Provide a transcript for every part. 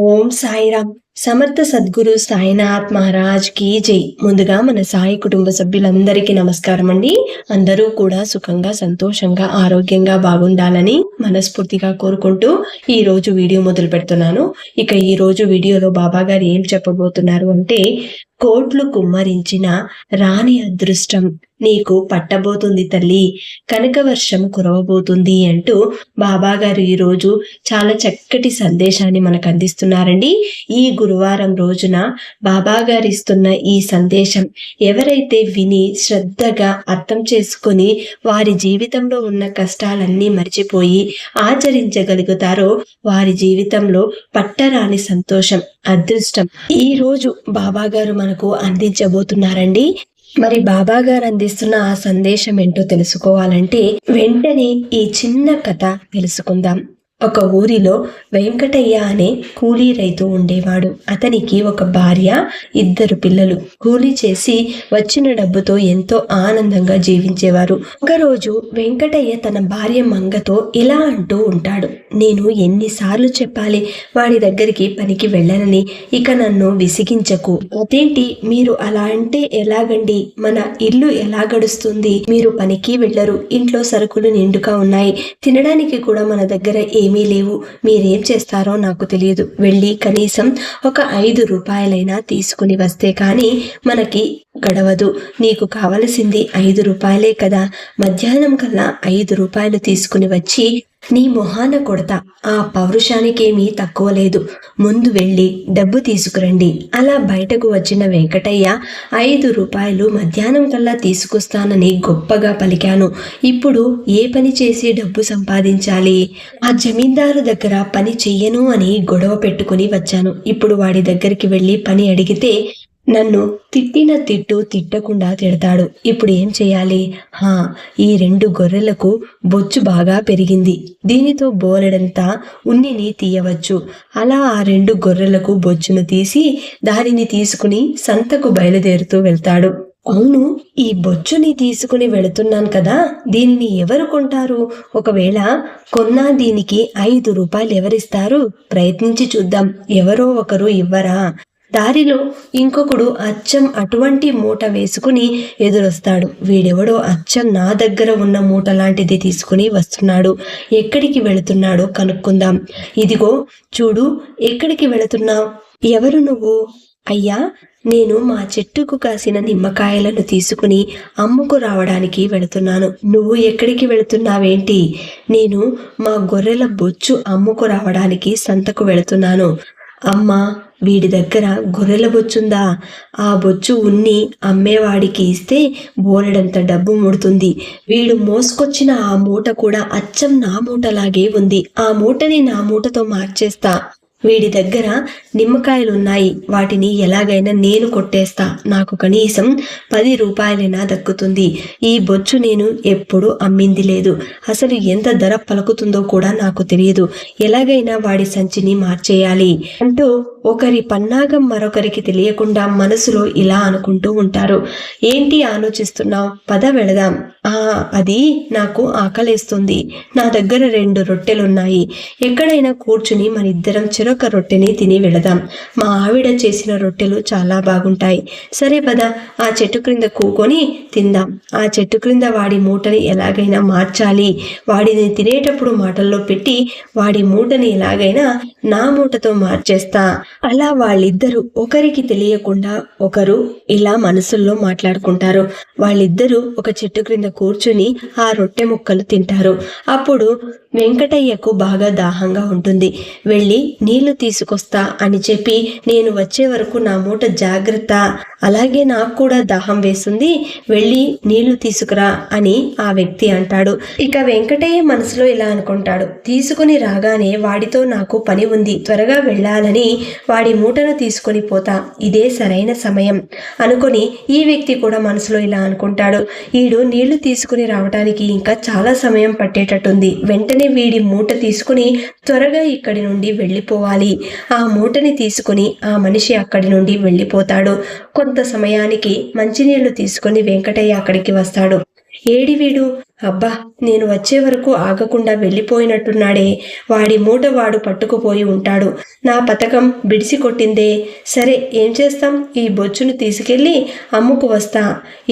ఓం సాయిరామ్. సమర్థ సద్గురు సాయినాథ్ మహారాజ్ కి జై. ముందుగా మన సాయి కుటుంబ సభ్యులందరికీ నమస్కారం అండి. అందరూ కూడా సుఖంగా, సంతోషంగా, ఆరోగ్యంగా బాగుండాలని మనస్ఫూర్తిగా కోరుకుంటూ ఈ రోజు వీడియో మొదలు పెడుతున్నాను. ఇక ఈ రోజు వీడియోలో బాబా గారు ఏం చెప్పబోతున్నారు అంటే, కోట్లు కుమ్మరించిన రాని అదృష్టం నీకు పట్టబోతుంది తల్లి, కనక వర్షం కురవబోతుంది అంటూ బాబా గారు ఈరోజు చాలా చక్కటి సందేశాన్ని మనకు అందిస్తున్నారండి. ఈ గురువారం రోజున బాబా గారు ఇస్తున్న ఈ సందేశం ఎవరైతే విని శ్రద్ధగా అర్థం చేసుకొని వారి జీవితంలో ఉన్న కష్టాలన్నీ మర్చిపోయి ఆచరించగలుగుతారో వారి జీవితంలో పట్టరాని సంతోషం, అదృష్టం ఈ రోజు బాబా గారు మనకు అందించబోతున్నారండి. మరి బాబా గారు అందిస్తున్న ఆ సందేశం ఏంటో తెలుసుకోవాలంటే వెంటనే ఈ చిన్న కథ తెలుసుకుందాం. ఒక ఊరిలో వెంకటయ్య అనే కూలీ రైతు ఉండేవాడు. అతనికి ఒక భార్య, 2 పిల్లలు. కూలీ చేసి వచ్చిన డబ్బుతో ఎంతో ఆనందంగా జీవించేవారు. ఒకరోజు వెంకటయ్య తన భార్య మంగతో ఇలా అంటూ ఉంటాడు, నేను ఎన్నిసార్లు చెప్పాలి వాడి దగ్గరికి పనికి వెళ్ళనని, ఇక నన్ను విసిగించకు. అదేంటి మీరు అలా అంటే ఎలాగండి, మన ఇల్లు ఎలా గడుస్తుంది, మీరు పనికి వెళ్ళరు, ఇంట్లో సరుకులు నిండుగా ఉన్నాయి, తినడానికి కూడా మన దగ్గర ఏమీ లేవు, మీరేం చేస్తారో నాకు తెలియదు, వెళ్ళి కనీసం ఒక 5 రూపాయలైనా తీసుకుని వస్తే కానీ మనకి గడవదు, నీకు కావలసింది 5 రూపాయలే కదా, మధ్యాహ్నం కల్లా 5 రూపాయలు తీసుకుని వచ్చి నీ మొహాన కొడతా, ఆ పౌరుషానికేమీ తక్కువ లేదు, ముందు వెళ్ళి డబ్బు తీసుకురండి. అలా బయటకు వచ్చిన వెంకటయ్య 5 రూపాయలు మధ్యాహ్నం కల్లా తీసుకొస్తానని గొప్పగా పలికాను, ఇప్పుడు ఏ పని చేసి డబ్బు సంపాదించాలి, ఆ జమీందారు దగ్గర పని చెయ్యను అని గొడవ పెట్టుకుని వచ్చాను, ఇప్పుడు వాడి దగ్గరికి వెళ్ళి పని అడిగితే నన్ను తిట్టిన తిట్టు తిట్టకుండా తిడతాడు, ఇప్పుడు ఏం చేయాలి, ఈ 2 గొర్రెలకు బొచ్చు బాగా పెరిగింది, దీనితో బోలెడంతా ఉన్నిని తీయవచ్చు. అలా ఆ 2 గొర్రెలకు బొచ్చును తీసి దానిని తీసుకుని సంతకు బయలుదేరుతూ వెళ్తాడు. అవును, ఈ బొచ్చుని తీసుకుని వెళుతున్నాను కదా, దీనిని ఎవరు కొంటారు, ఒకవేళ కొన్నా దీనికి 5 రూపాయలు ఎవరిస్తారు, ప్రయత్నించి చూద్దాం, ఎవరో ఒకరు ఇవ్వరా. దారిలో ఇంకొకడు అచ్చం అటువంటి మూట వేసుకుని ఎదురొస్తాడు. వీడెవడో అచ్చం నా దగ్గర ఉన్న మూట లాంటిది తీసుకుని వస్తున్నాడు, ఎక్కడికి వెళుతున్నాడో కనుక్కుందాం. ఇదిగో చూడు, ఎక్కడికి వెళుతున్నావు, ఎవరు నువ్వు, అయ్యా నేను మా చెట్టుకు కాసిన నిమ్మకాయలను తీసుకుని అమ్ముకు రావడానికి వెళుతున్నాను, నువ్వు ఎక్కడికి వెళుతున్నావేంటి, నేను మా గొర్రెల బొచ్చు అమ్ముకు రావడానికి సంతకు వెళుతున్నాను. అమ్మా, వీడి దగ్గర గొర్రెల బొచ్చుందా, ఆ బొచ్చు ఉన్ని అమ్మేవాడికి ఇస్తే బోలెడంత డబ్బు ముడుతుంది, వీడు మోసుకొచ్చిన ఆ మూట కూడా అచ్చం నా మూటలాగే ఉంది, ఆ మూటని నా మూటతో మార్చేస్తా, వీడి దగ్గర నిమ్మకాయలున్నాయి, వాటిని ఎలాగైనా నేను కొట్టేస్తా, నాకు కనీసం 10 రూపాయలైనా దక్కుతుంది, ఈ బొచ్చు నేను ఎప్పుడు అమ్మింది లేదు, అసలు ఎంత ధర పలుకుతుందో కూడా నాకు తెలియదు, ఎలాగైనా వాడి సంచిని మార్చేయాలి అంటూ ఒకరి పన్నాగం మరొకరికి తెలియకుండా మనసులో ఇలా అనుకుంటూ ఉంటారు. ఏంటి ఆలోచిస్తున్నావు, పద వెళదాం, అది నాకు ఆకలేస్తుంది, నా దగ్గర 2 రొట్టెలున్నాయి, ఎక్కడైనా కూర్చుని మన ఇద్దరం చెరొక రొట్టెని తిని వెళదాం, మా ఆవిడ చేసిన రొట్టెలు చాలా బాగుంటాయి, సరే పద ఆ చెట్టు క్రింద కూకొని తిందాం, ఆ చెట్టు క్రింద వాడి మూటని ఎలాగైనా మార్చాలి, వాడిని తినేటప్పుడు మాటల్లో పెట్టి వాడి మూటని ఎలాగైనా నా మూటతో మార్చేస్తా. అలా వాళ్ళిద్దరూ ఒకరికి తెలియకుండా ఒకరు ఇలా మనసుల్లో మాట్లాడుకుంటారు. వాళ్ళిద్దరూ ఒక చెట్టు క్రింద కూర్చుని ఆ రొట్టె ముక్కలు తింటారు. అప్పుడు వెంకటయ్యకు బాగా దాహంగా ఉంటుంది. వెళ్ళి నీళ్లు తీసుకొస్తా అని చెప్పి, నేను వచ్చే వరకు నా మూట జాగ్రత్త, అలాగే నాకు కూడా దాహం వేస్తుంది, వెళ్ళి నీళ్లు తీసుకురా అని ఆ వ్యక్తి అంటాడు. ఇక వెంకటయ్య మనసులో ఇలా అనుకుంటాడు, తీసుకుని రాగానే వాడితో నాకు పని ఉంది, త్వరగా వెళ్ళాలని వాడి మూటను తీసుకొని పోతా, ఇదే సరైన సమయం అనుకొని ఈ వ్యక్తి కూడా మనసులో ఇలా అనుకుంటాడు, వీడు నీళ్లు తీసుకుని రావడానికి ఇంకా చాలా సమయం పట్టేటట్టుంది, వెంటనే వీడి మూట తీసుకుని త్వరగా ఇక్కడి నుండి వెళ్ళిపోవాలి. ఆ మూటని తీసుకుని ఆ మనిషి అక్కడి నుండి వెళ్ళిపోతాడు. కొంత సమయానికి మంచినీళ్లు తీసుకుని వెంకటయ్య అక్కడికి వస్తాడు. ఏడి వీడు? అబ్బా, నేను వచ్చే వరకు ఆగకుండా వెళ్ళిపోయినట్టున్నాడే. వాడి మూట వాడు పట్టుకుపోయి ఉంటాడు. నా పథకం బిడిసి కొట్టిందే. సరే, ఏం చేస్తాం, ఈ బొచ్చును తీసుకెళ్ళి అమ్ముకు వస్తా.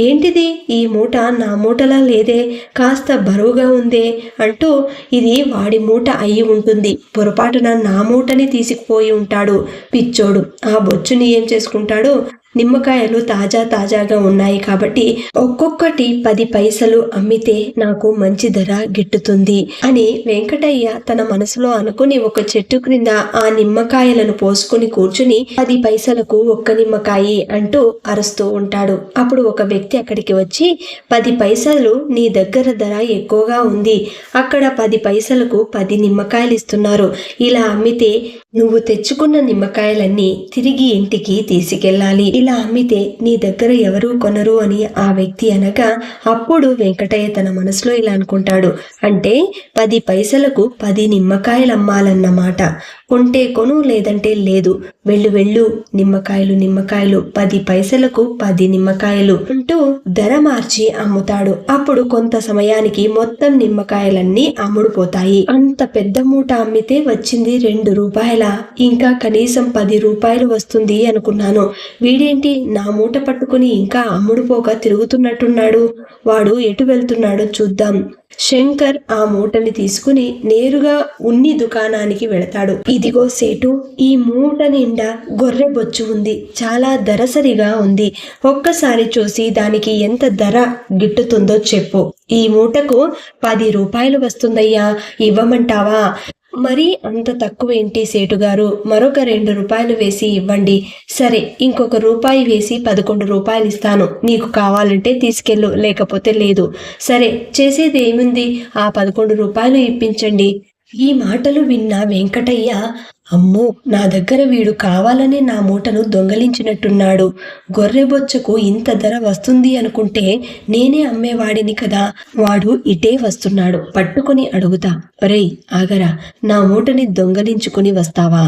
ఏంటిది, ఈ మూట నా మూటలా లేదే, కాస్త బరువుగా ఉందే అంటూ ఇది వాడి మూట అయి ఉంటుంది. పొరపాటున నా మూటని తీసుకుపోయి ఉంటాడు పిచ్చోడు. ఆ బొచ్చుని ఏం చేసుకుంటాడు? నిమ్మకాయలు తాజాగా ఉన్నాయి కాబట్టి ఒక్కొక్కటి 10 పైసలు అమ్మితే నాకు మంచి ధర గిట్టుతుంది అని వెంకటయ్య తన మనసులో అనుకుని ఒక చెట్టు క్రింద ఆ నిమ్మకాయలను పోసుకుని కూర్చుని 10 పైసలకు ఒక్క నిమ్మకాయి అంటూ అరుస్తూ ఉంటాడు. అప్పుడు ఒక వ్యక్తి అక్కడికి వచ్చి, 10 పైసలు నీ దగ్గర ధర ఎక్కువగా ఉంది, అక్కడ 10 పైసలకు 10 నిమ్మకాయలు ఇస్తున్నారు. ఇలా అమ్మితే నువ్వు తెచ్చుకున్న నిమ్మకాయలన్నీ తిరిగి ఇంటికి తీసుకెళ్ళాలి. ఇలా అమ్మితే నీ దగ్గర ఎవరూ కొనరు అని ఆ వ్యక్తి అనగా, అప్పుడు వెంకటయ్య తన మనసులో ఇలా అనుకుంటాడు, అంటే 10 పైసలకు 10 నిమ్మకాయలు అమ్మాలన్నమాట. కొంటే కొను, లేదంటే లేదు. వెళ్ళు నిమ్మకాయలు 10 పైసలకు 10 నిమ్మకాయలు అంటూ ధర మార్చి అమ్ముతాడు. అప్పుడు కొంత సమయానికి మొత్తం నిమ్మకాయలన్నీ అమ్ముడుపోతాయి. అంత పెద్ద మూట అమ్మితే వచ్చింది 2 రూపాయల, ఇంకా కనీసం 10 రూపాయలు వస్తుంది అనుకున్నాను. వీడేంటి నా మూట పట్టుకుని ఇంకా అమ్ముడుపోక తిరుగుతున్నట్టున్నాడు. వాడు ఎటు వెళ్తున్నాడో చూద్దాం. శంకర్ ఆ మూటని తీసుకుని నేరుగా ఉన్ని దుకాణానికి వెళతాడు. ఇదిగో సేటు, ఈ మూట నిండా గొర్రె బొచ్చు ఉంది, చాలా దరసరిగా ఉంది. ఒక్కసారి చూసి దానికి ఎంత ధర గిట్టుతుందో చెప్పు. ఈ మూటకు 10 రూపాయలు వస్తుందయ్యా, ఇవ్వమంటావా? మరి అంత తక్కువేంటి సేటుగారు, మరొక 2 రూపాయలు వేసి ఇవ్వండి. సరే, ఇంకొక రూపాయి వేసి 11 రూపాయలు ఇస్తాను. నీకు కావాలంటే తీసుకెళ్ళు, లేకపోతే లేదు. సరే, చేసేది ఏముంది, ఆ 11 రూపాయలు ఇప్పించండి. ఈ మాటలు విన్న వెంకటయ్య, అమ్మో, నా దగ్గర వీడు కావాలనే నా మూటను దొంగలించినట్టున్నాడు. గొర్రెబొచ్చకు ఇంత ధర వస్తుంది అనుకుంటే నేనే అమ్మేవాడిని కదా. వాడు ఇటే వస్తున్నాడు, పట్టుకుని అడుగుతా, ఒరేయ్ ఆగరా, నా మూటని దొంగలించుకుని వస్తావా?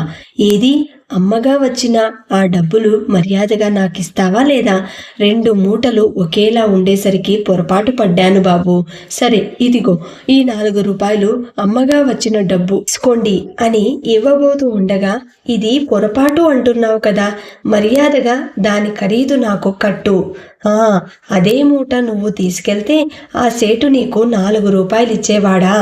ఏది, అమ్మగా వచ్చిన ఆ డబ్బులు మర్యాదగా నాకిస్తావా లేదా? 2 మూటలు ఒకేలా ఉండేసరికి పొరపాటు పడ్డాను బాబు. సరే, ఇదిగో ఈ 4 రూపాయలు అమ్మగా వచ్చిన డబ్బు తీసుకోండి అని ఇవ్వబోతూ ఉండగా, ఇది పొరపాటు అంటున్నావు కదా, మర్యాదగా దాని ఖరీదు నాకు కట్టు. అదే మూట నువ్వు తీసుకెళ్తే ఆ సేటు నీకు 4 రూపాయలు ఇచ్చేవాడా?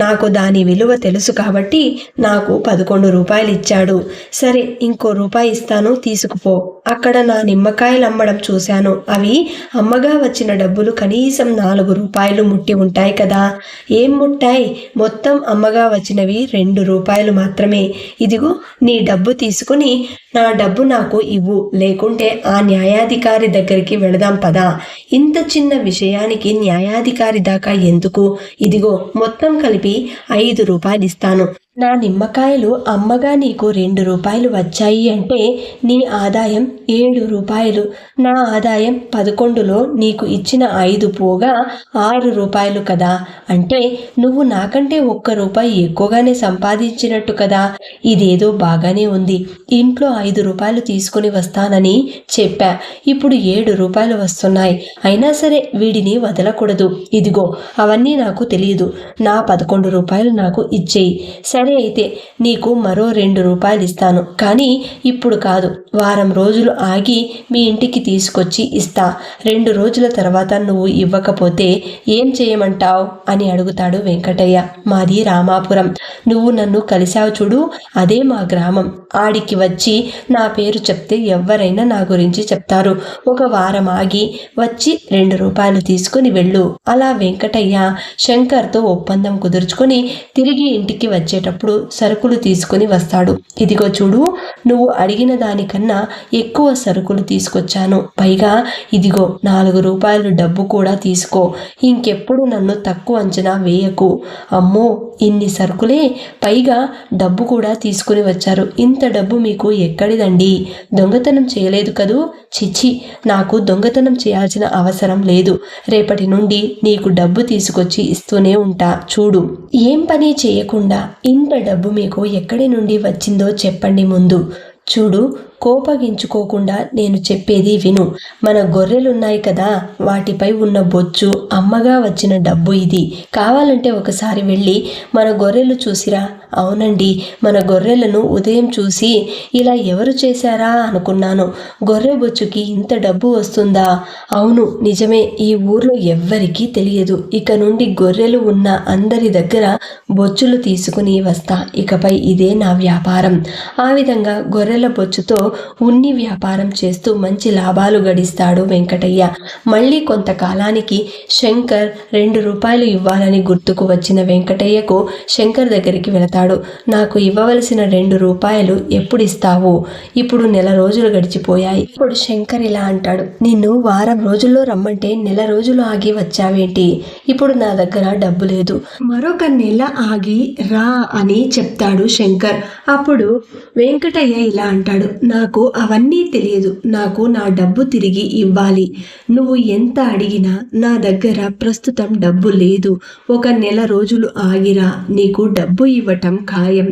నాకు దాని విలువ తెలుసు కాబట్టి నాకు 11 రూపాయలు ఇచ్చాడు. సరే, ఇంకో రూపాయి ఇస్తాను, తీసుకుపో. అక్కడ నా నిమ్మకాయలు అమ్మడం చూశాను, అవి అమ్మగా వచ్చిన డబ్బులు కనీసం 4 రూపాయలు ముట్టి ఉంటాయి కదా. ఏం ముట్టాయి? మొత్తం అమ్మగా వచ్చినవి 2 రూపాయలు మాత్రమే. ఇదిగో నీ డబ్బు తీసుకుని నా డబ్బు నాకు ఇవ్వు, లేకుంటే ఆ న్యాయాధికారి దగ్గరికి వెళదాం పదా. ఇంత చిన్న విషయానికి న్యాయాధికారి దాకా ఎందుకు? ఇదిగో మొత్తం కలిపి 5 రూపాయలు ఇస్తాను. నా నిమ్మకాయలు అమ్మగా నీకు 2 రూపాయలు వచ్చాయి అంటే నీ ఆదాయం 7 రూపాయలు. నా ఆదాయం 11లో నీకు ఇచ్చిన 5 పోగా 6 రూపాయలు కదా. అంటే నువ్వు నాకంటే 1 రూపాయి ఎక్కువగానే సంపాదించినట్టు కదా. ఇదేదో బాగానే ఉంది. ఇంట్లో 5 రూపాయలు తీసుకుని వస్తానని చెప్పా, ఇప్పుడు 7 రూపాయలు వస్తున్నాయి. అయినా సరే వీడిని వదలకూడదు. ఇదిగో అవన్నీ నాకు తెలియదు, నా 11 రూపాయలు నాకు ఇచ్చేయి. సరే అయితే నీకు మరో 2 రూపాయలు ఇస్తాను, కానీ ఇప్పుడు కాదు, వారం రోజులు ఆగి మీ ఇంటికి తీసుకొచ్చి ఇస్తా. 2 రోజుల తర్వాత నువ్వు ఇవ్వకపోతే ఏం చేయమంటావు అని అడుగుతాడు వెంకటయ్య. మాది రామాపురం, నువ్వు నన్ను కలిశావు చూడు, అదే మా గ్రామం. ఆడికి వచ్చి నా పేరు చెప్తే ఎవరైనా నా గురించి చెప్తారు. ఒక వారం ఆగి వచ్చి 2 రూపాయలు తీసుకుని వెళ్ళు. అలా వెంకటయ్య శంకర్తో ఒప్పందం కుదుర్చుకొని తిరిగి ఇంటికి వచ్చేటప్పుడు సరుకులు తీసుకుని వస్తాడు. ఇదిగో చూడు, నువ్వు అడిగిన దానికన్నా ఎక్కువ సరుకులు తీసుకొచ్చాను. పైగా ఇదిగో 4 రూపాయలు డబ్బు కూడా తీసుకో. ఇంకెప్పుడు నన్ను తక్కువ అంచనా వేయకు. అమ్మో, ఇన్ని సరుకులే, పైగా డబ్బు కూడా తీసుకుని వచ్చారు. ఇంత డబ్బు మీకు ఎక్కడిదండి? దొంగతనం చేయలేదు కదూ? చిచ్చి, నాకు దొంగతనం చేయాల్సిన అవసరం లేదు. రేపటి నుండి నీకు డబ్బు తీసుకొచ్చి ఇస్తూనే ఉంటా. చూడు, ఏం పని చేయకుండా ఇంత డబ్బు మీకు ఎక్కడి నుండి వచ్చిందో చెప్పండి ముందు. చూడు, కోపగించుకోకుండా నేను చెప్పేది విను. మన గొర్రెలున్నాయి కదా, వాటిపై ఉన్న బొచ్చు అమ్మగా వచ్చిన డబ్బు ఇది. కావాలంటే ఒకసారి వెళ్ళి మన గొర్రెలు చూసిరా. అవునండి, మన గొర్రెలను ఉదయం చూసి ఇలా ఎవరు చేశారా అనుకున్నాను. గొర్రె బొచ్చుకి ఇంత డబ్బు వస్తుందా? అవును నిజమే, ఈ ఊర్లో ఎవ్వరికీ తెలియదు. ఇక నుండి గొర్రెలు ఉన్న అందరి దగ్గర బొచ్చులు తీసుకుని వస్తా. ఇకపై ఇదే నా వ్యాపారం. ఆ విధంగా గొర్రెల బొచ్చుతో ఉన్ని వ్యాపారం చేస్తూ మంచి లాభాలు గడిస్తాడు వెంకటయ్య. మళ్ళీ కొంతకాలానికి శంకర్ 2 రూపాయలు ఇవ్వాలని గుర్తుకు వచ్చిన వెంకటయ్యకు శంకర్ దగ్గరికి వెళతాడు. నాకు ఇవ్వవలసిన 2 రూపాయలు ఎప్పుడు ఇస్తావు? ఇప్పుడు నెల రోజులు గడిచిపోయాయి. ఇప్పుడు శంకర్ ఇలా అంటాడు, నిన్ను వారం రోజుల్లో రమ్మంటే నెల రోజులు ఆగి వచ్చావేంటి? ఇప్పుడు నా దగ్గర డబ్బు లేదు, మరొక నెల ఆగి రా అని చెప్తాడు శంకర్. అప్పుడు వెంకటయ్య ఇలా అంటాడు, నాకు అవన్నీ తెలియదు, నాకు నా డబ్బు తిరిగి ఇవ్వాలి. నువ్వు ఎంత అడిగినా నా దగ్గర ప్రస్తుతం డబ్బు లేదు. ఒక నెల రోజులు ఆగిరా, నీకు డబ్బు ఇవ్వటం ఖాయం.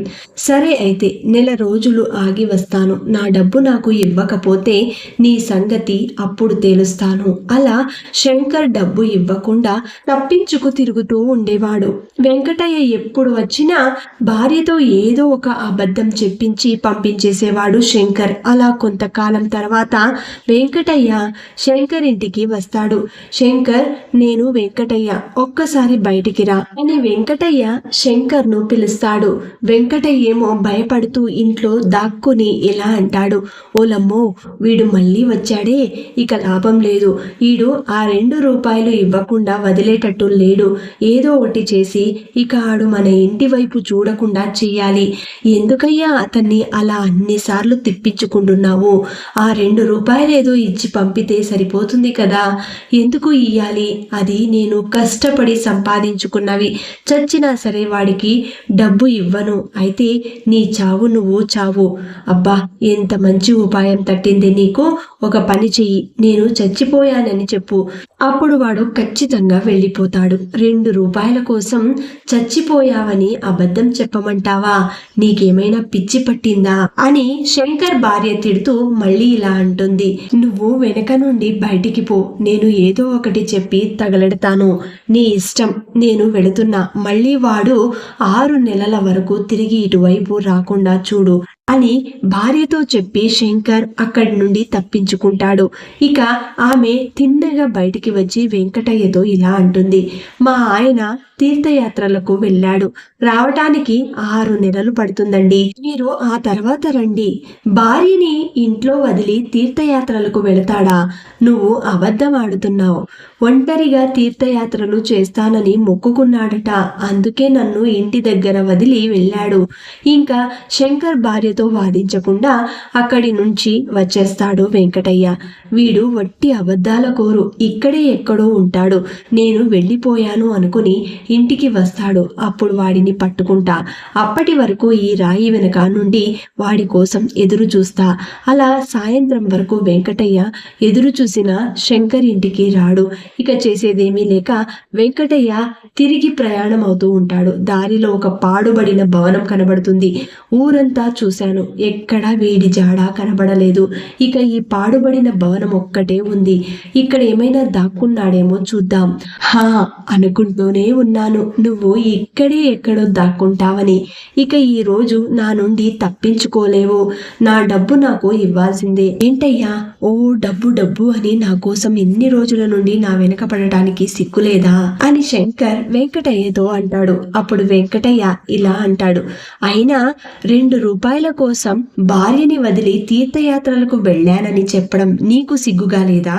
సరే అయితే నెల రోజులు ఆగి వస్తాను. నా డబ్బు నాకు ఇవ్వకపోతే నీ సంగతి అప్పుడు తేలుస్తాను. అలా శంకర్ డబ్బు ఇవ్వకుండా తప్పించుకు తిరుగుతూ ఉండేవాడు. వెంకటయ్య ఎప్పుడు వచ్చినా భార్యతో ఏదో ఒక అబద్ధం చెప్పించి పంపించేసేవాడు శంకర్. అలా కొంతకాలం తర్వాత వెంకటయ్య శంకర్ ఇంటికి వస్తాడు. శంకర్, నేను వెంకటయ్య, ఒక్కసారి బయటికి రా అని వెంకటయ్య శంకర్ను పిలుస్తాడు. వెంకటయ్య ఏమో భయపడుతూ ఇంట్లో దాక్కుని ఇలా అంటాడు, ఓలమ్మో, వీడు మళ్ళీ వచ్చాడే, ఇక లాభం లేదు. వీడు ఆ 2 రూపాయలు ఇవ్వకుండా వదిలేటట్టు లేడు. ఏదో ఒకటి చేసి ఇక ఆడు మన ఇంటి వైపు చూడకుండా చెయ్యాలి. ఎందుకయ్యా అతన్ని అలా అన్నిసార్లు తిప్పించుకుంటున్నావు? ఆ 2 రూపాయలు ఏదో ఇచ్చి పంపితే సరిపోతుంది కదా, ఎందుకు ఇయ్యాలి? అది నేను కష్టపడి సంపాదించుకున్నవి. చచ్చినా సరే వాడికి డబ్బు ఇవ్వను. అయితే నీ చావు నువ్వు చావు. అబ్బా, ఎంత మంచి ఉపాయం తట్టింది నీకు. ఒక పని చెయ్యి, నేను చచ్చిపోయానని చెప్పు. అప్పుడు వాడు ఖచ్చితంగా వెళ్ళిపోతాడు. 2 రూపాయల కోసం చచ్చిపోయావని అబద్ధం చెప్పమంటావా? నీకేమైనా పిచ్చి పట్టిందా అని శంకర్ భార్య తిడుతూ మళ్ళీ ఇలా అంటుంది, నువ్వు వెనక నుండి బయటికి పో, నేను ఏదో ఒకటి చెప్పి తగలెడతాను. నీ ఇష్టం, నేను వెళుతున్నా. మళ్ళీ వాడు 6 నెలల వరకు తిరిగి ఇటువైపు రాకుండా చూడు అని భార్యతో చెప్పి శంకర్ అక్కడి నుండి తప్పించుకుంటాడు. ఇక ఆమె తిన్నగా బయటికి వచ్చి వెంకటయ్యతో ఇలా అంటుంది, మా ఆయన తీర్థయాత్రలకు వెళ్ళాడు, రావటానికి 6 నెలలు పడుతుందండి. మీరు ఆ తర్వాత రండి. భార్యని ఇంట్లో వదిలి తీర్థయాత్రలకు వెళతాడా? నువ్వు అబద్ధం ఆడుతున్నావు. ఒంటరిగా తీర్థయాత్రలు చేస్తానని మొక్కుకున్నాడట, అందుకే నన్ను ఇంటి దగ్గర వదిలి వెళ్ళాడు. ఇంకా శంకర్ భార్యతో వాదించకుండా అక్కడి నుంచి వచ్చేస్తాడు వెంకటయ్య. వీడు వట్టి అబద్ధాల కోరు, ఇక్కడే ఎక్కడో ఉంటాడు. నేను వెళ్ళిపోయాను అనుకుని ఇంటికి వస్తాడు. అప్పుడు వాడిని పట్టుకుంటా. అప్పటి వరకు ఈ రాయి వెనక నుండి వాడి కోసం ఎదురు చూస్తా. అలా సాయంత్రం వరకు వెంకటయ్య ఎదురు చూసిన శంకర్ ఇంటికి రాడు. ఇక చేసేదేమీ లేక వెంకటయ్య తిరిగి ప్రయాణం అవుతూ ఉంటాడు. దారిలో ఒక పాడుబడిన భవనం కనబడుతుంది. ఊరంతా చూశాను, ఎక్కడా వీడి జాడ కనబడలేదు. ఇక ఈ పాడుబడిన భవనం ఒక్కటే ఉంది. ఇక్కడ ఏమైనా దాక్కున్నాడేమో చూద్దాం అనుకుంటూనే ఉన్నాను, నువ్వు ఇక్కడే ఎక్కడో దాక్కుంటావని. ఇక ఈ రోజు నా నుండి తప్పించుకోలేవు. నా డబ్బు నాకు ఇవ్వాల్సిందే. ఏంటయ్యా, ఓ డబ్బు డబ్బు అని నా కోసం ఎన్ని రోజుల నుండి నా వెనక పడటానికి సిగ్గులేదా అని శంకర్ వెంకటయ్యతో అంటాడు. అప్పుడు వెంకటయ్య ఇలా అంటాడు, అయినా 2 రూపాయల కోసం భార్యని వదిలి తీర్థయాత్రలకు వెళ్ళానని చెప్పడం నీకు సిగ్గుగా లేదా?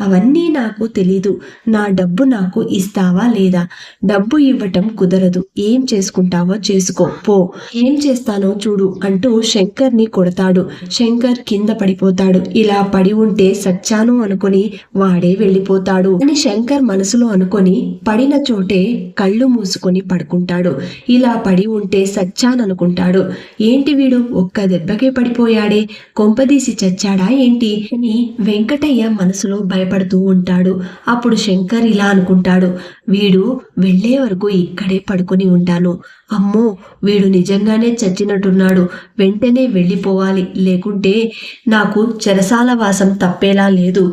అవన్నీ నాకు తెలీదు. నా డబ్బు నాకు ఇస్తావా లేదా? డబ్బు ఇవ్వటం కుదరదు. ఏం చేసుకుంటావో చేసుకో పో, ఏం చేస్తానో చూడు అంటూ శంకర్ని కొడతాడు. శంకర్ కింద పడిపోతాడు. ఇలా పడి ఉంటే సచ్చాను అనుకుని వాడే వెళ్ళిపోతాడు అని శంకర్ మనసులో అనుకొని పడిన చోటే కళ్ళు మూసుకొని పడుకుంటాడు. ఇలా పడి ఉంటే సచ్చాననుకుంటాడు. ఏంటి వీడు ఒక్క దెబ్బకే పడిపోయాడే, కొంపదీసి చచ్చాడా ఏంటి అని వెంకటయ్య మనసులో భయపడుతూ ఉంటాడు. అప్పుడు శంకర్ ఇలా అనుకుంటాడు, వీడు వెళ్లే లెగే వరకు ఇక్కడే పడుకొని ఉంటాను. అమ్మో, వీడు నిజంగానే చచ్చినట్టున్నాడు, వెంటనే వెళ్ళిపోవాలి, లేకుంటే నాకు చెరసాల వాసం తప్పేలా లేదు.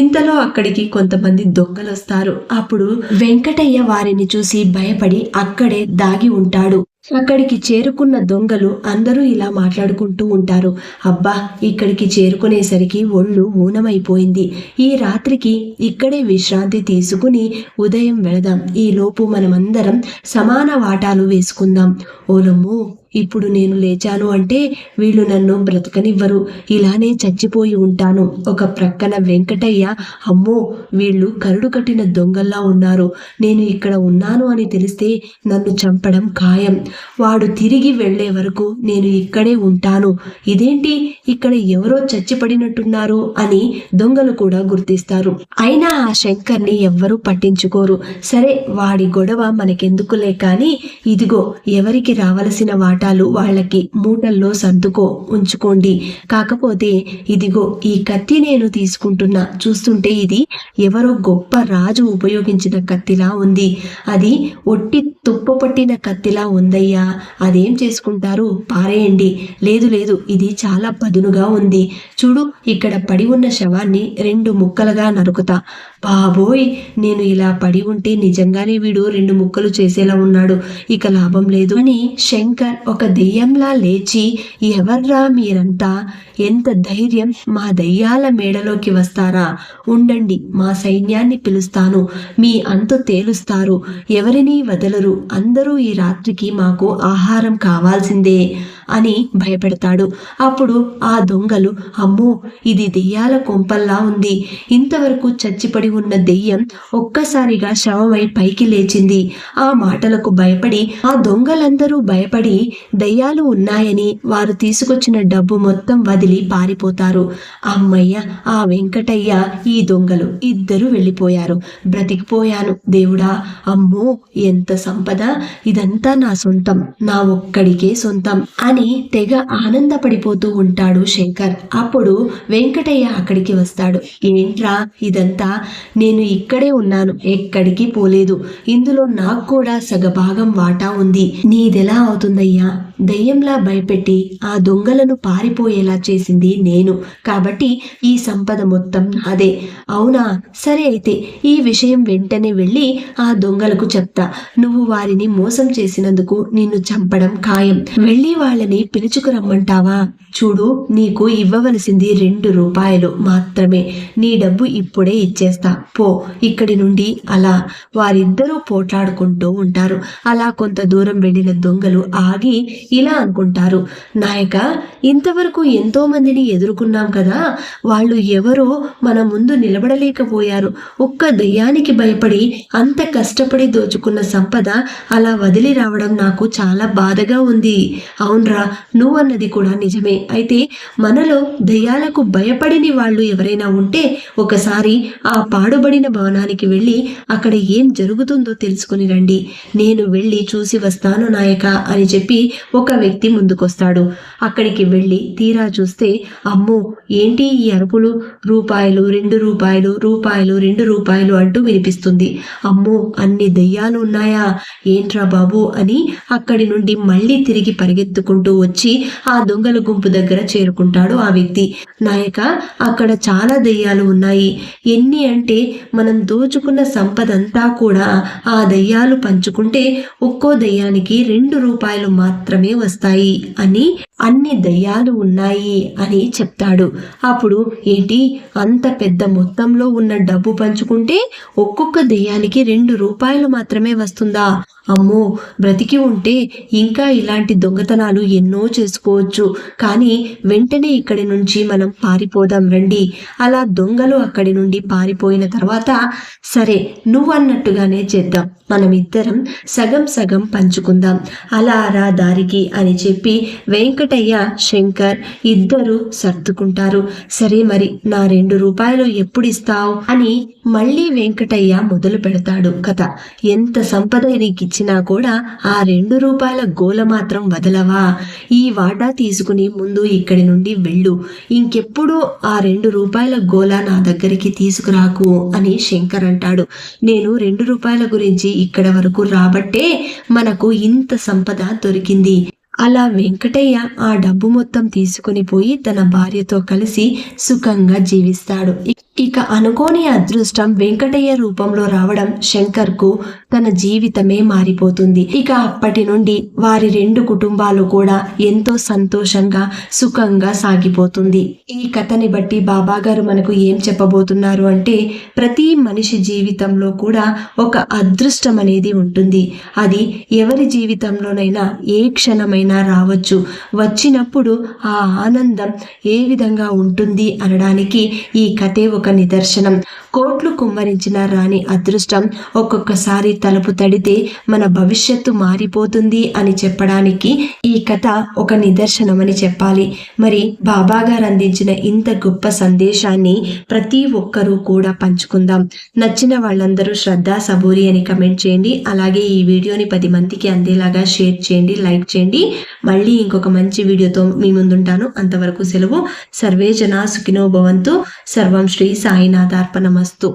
ఇంతలో అక్కడికి కొంతమంది దొంగలొస్తారు. అప్పుడు వెంకటయ్య వారిని చూసి భయపడి అక్కడే దాగి ఉంటాడు. అక్కడికి చేరుకున్న దొంగలు అందరూ ఇలా మాట్లాడుకుంటూ ఉంటారు. అబ్బా, ఇక్కడికి చేరుకునేసరికి ఒళ్ళు ఊనమైపోయింది. ఈ రాత్రికి ఇక్కడే విశ్రాంతి తీసుకుని ఉదయం వెళదాం. ఈలోపు మనమందరం సమాన వాటాలు వేసుకుందాం. ఓలమ్మో, ఇప్పుడు నేను లేచాను అంటే వీళ్ళు నన్ను బ్రతకనివ్వరు, ఇలానే చచ్చిపోయి ఉంటాను. ఒక ప్రక్కన వెంకటయ్య, అమ్మో, వీళ్ళు కరుడు కట్టిన దొంగల్లా ఉన్నారు, నేను ఇక్కడ ఉన్నాను అని తెలిస్తే నన్ను చంపడం ఖాయం. వాడు తిరిగి వెళ్లే వరకు నేను ఇక్కడే ఉంటాను. ఇదేంటి, ఇక్కడ ఎవరో చచ్చిపడినట్టున్నారు అని దొంగలు కూడా గుర్తిస్తారు. అయినా ఆ శంకర్ని ఎవ్వరూ పట్టించుకోరు. సరే, వాడి గొడవ మనకెందుకులే కానీ, ఇదిగో ఎవరికి రావలసిన వాటాలు వాళ్ళకి మూటల్లో సర్దుకో ఉంచుకోండి. కాకపోతే ఇదిగో ఈ కత్తి నేను తీసుకుంటున్నా, చూస్తుంటే ఇది ఎవరో గొప్ప రాజు ఉపయోగించిన కత్తిలా ఉంది. అది ఒట్టి తుప్పపట్టిన కత్తిలా ఉందయ్యా, అదేం చేసుకుంటారు, పారేయండి. లేదు లేదు, ఇది చాలా పదునుగా ఉంది. చూడు, ఇక్కడ పడి ఉన్న శవాన్ని 2 ముక్కలుగా నరుకుతా. బాబోయ్, నేను ఇలా పడి ఉంటే నిజంగానే వీడు 2 ముక్కలు చేసేలా ఉన్నాడు, ఇక లాభం లేదు అని శంకర్ ఒక దెయ్యంలా లేచి, ఎవర్రా మీరంతా, ఎంత ధైర్యం మా దయ్యాల మేడలోకి వస్తారా? ఉండండి, మా సైన్యాన్ని పిలుస్తాను, మీ అంతు తేలుస్తారు, ఎవరినీ వదలరు, అందరూ ఈ రాత్రికి మాకు ఆహారం కావాల్సిందే అని భయపెడతాడు. అప్పుడు ఆ దొంగలు, అమ్మో, ఇది దెయ్యాల కొంపల్లా ఉంది. ఇంతవరకు చచ్చిపడి ఉన్న దెయ్యం ఒక్కసారిగా శవమై పైకి లేచింది. ఆ మాటలకు భయపడి ఆ దొంగలందరూ భయపడి దెయ్యాలు ఉన్నాయని వారు తీసుకొచ్చిన డబ్బు మొత్తం వదిలి పారిపోతారు. అమ్మయ్య, ఆ వెంకటయ్య, ఈ దొంగలు ఇద్దరు వెళ్ళిపోయారు. బ్రతికిపోయాను దేవుడా, అమ్మో ఎంత సంపద, ఇదంతా నా సొంతం, నా ఒక్కడికే సొంతం అని తెగ ఆనందపడిపోతూ ఉంటాడు శంకర్. అప్పుడు వెంకటయ్య అక్కడికి వస్తాడు. ఏంట్రా ఇదంతా, నేను ఇక్కడే ఉన్నాను, ఎక్కడికి పోలేదు, ఇందులో నాకు కూడా సగభాగం వాటా ఉంది. నీదెలా అవుతుందయ్యా? దయ్యంలా భయపెట్టి ఆ దొంగలను పారిపోయేలా చేసింది నేను, కాబట్టి ఈ సంపద మొత్తం నాదే. అవునా, సరే అయితే ఈ విషయం వెంటనే వెళ్ళి ఆ దొంగలకు చెప్తా. నువ్వు వారిని మోసం చేసినందుకు నిన్ను చంపడం ఖాయం. వెళ్ళి వాళ్ళని పిలుచుకురమ్మంటావా? చూడు, నీకు ఇవ్వవలసింది 2 రూపాయలు మాత్రమే. నీ డబ్బు ఇప్పుడే ఇచ్చేస్తా, పో ఇక్కడి నుండి. అలా వారిద్దరూ పోట్లాడుకుంటూ ఉంటారు. అలా కొంత దూరం వెళ్ళిన దొంగలు ఆగి ఇలా అనుకుంటారు, నాయక, ఇంతవరకు ఎంతో మందిని ఎదుర్కొన్నాం కదా, వాళ్ళు ఎవరో మన ముందు నిలబడలేకపోయారు. ఒక్క దయ్యానికి భయపడి అంత కష్టపడి దోచుకున్న సంపద అలా వదిలి రావడం నాకు చాలా బాధగా ఉంది. అవునరా, నువ్వన్నది కూడా నిజమే. అయితే మనలో దయ్యాలకు భయపడిని వాళ్ళు ఎవరైనా ఉంటే ఒకసారి ఆ పాడుబడిన భవనానికి వెళ్ళి అక్కడ ఏం జరుగుతుందో తెలుసుకుని రండి. నేను వెళ్ళి చూసి వస్తాను నాయక అని చెప్పి ఒక వ్యక్తి ముందుకొస్తాడు. అక్కడికి వెళ్ళి తీరా చూస్తే, అమ్మో, ఏంటి ఈ అరుపులు? రూపాయలు, 2 రూపాయలు, రూపాయలు, 2 రూపాయలు అంటూ వినిపిస్తుంది. అమ్మో, అన్ని దెయ్యాలు ఉన్నాయా? ఏంట్రా బాబు అని అక్కడి నుండి మళ్ళీ తిరిగి పరిగెత్తుకుంటూ వచ్చి ఆ దొంగల గుంపు దగ్గర చేరుకుంటాడు ఆ వ్యక్తి. నాయక, అక్కడ చాలా దెయ్యాలు ఉన్నాయి. ఎన్ని అంటే మనం దోచుకున్న సంపదంతా కూడా ఆ దెయ్యాలు పంచుకుంటే ఒక్కో దెయ్యానికి 2 రూపాయలు మాత్రమే వస్తాయి అని, అన్ని దెయ్యాలు ఉన్నాయి అని చెప్తాడు. అప్పుడు ఏంటి, అంత పెద్ద మొత్తంలో ఉన్న డబ్బు పంచుకుంటే ఒక్కొక్క దెయ్యానికి 2 రూపాయలు మాత్రమే వస్తుందా? అమ్మో, బ్రతికి ఉంటే ఇంకా ఇలాంటి దొంగతనాలు ఎన్నో చేసుకోవచ్చు. కానీ వెంటనే ఇక్కడి నుంచి మనం పారిపోదాం రండి. అలా దొంగలు అక్కడి నుండి పారిపోయిన తర్వాత, సరే నువ్వన్నట్టుగానే చేద్దాం, మనమిద్దరం సగం సగం పంచుకుందాం, అలా రా దారికి అని చెప్పి వెంకటయ్య, శంకర్ ఇద్దరు సర్దుకుంటారు. సరే మరి నా 2 రూపాయలు ఎప్పుడు ఇస్తావు అని మళ్ళీ వెంకటయ్య మొదలు పెడతాడు కథ. ఎంత సంపద నీకిచ్చినా కూడా ఆ 2 రూపాయల గోల మాత్రం వదలవా? ఈ వాటా తీసుకుని ముందు ఇక్కడి నుండి వెళ్ళు. ఇంకెప్పుడు ఆ 2 రూపాయల గోల నా దగ్గరికి తీసుకురాకు అని శంకర్ అంటాడు. నేను 2 రూపాయల గురించి ఇక్కడ వరకు రాబట్టే మనకు ఇంత సంపద దొరికింది. అలా వెంకటయ్య ఆ డబ్బు మొత్తం తీసుకుని పోయి తన భార్యతో కలిసి సుఖంగా జీవిస్తాడు. ఇక అనుకోని అదృష్టం వెంకటయ్య రూపంలో రావడం శంకర్కు తన జీవితమే మారిపోతుంది. ఇక అప్పటి నుండి వారి 2 కుటుంబాలు కూడా ఎంతో సంతోషంగా సుఖంగా సాగిపోతుంది. ఈ కథని బట్టి బాబాగారు మనకు ఏం చెప్పబోతున్నారు అంటే, ప్రతి మనిషి జీవితంలో కూడా ఒక అదృష్టం అనేది ఉంటుంది. అది ఎవరి జీవితంలోనైనా ఏ క్షణమైనా రావచ్చు. వచ్చినప్పుడు ఆ ఆనందం ఏ విధంగా ఉంటుంది అనడానికి ఈ కథే ఒక నిదర్శనం. కోట్లు కుమ్మరించిన రాని అదృష్టం ఒక్కొక్కసారి తలుపు తడితే మన భవిష్యత్తు మారిపోతుంది అని చెప్పడానికి ఈ కథ ఒక నిదర్శనమని చెప్పాలి. మరి బాబాగారు అందించిన ఇంత గొప్ప సందేశాన్ని ప్రతి ఒక్కరూ కూడా పంచుకుందాం. నచ్చిన వాళ్ళందరూ శ్రద్ధ సబూరి అని కమెంట్ చేయండి. అలాగే ఈ వీడియోని 10 మందికి అందేలాగా షేర్ చేయండి, లైక్ చేయండి. మళ్ళీ ఇంకొక మంచి వీడియోతో మీ ముందుంటాను. అంతవరకు సెలవు. సర్వే జనా సుఖినో భవంతు. సర్వం శ్రీ సాయినాథార్పణమస్తు.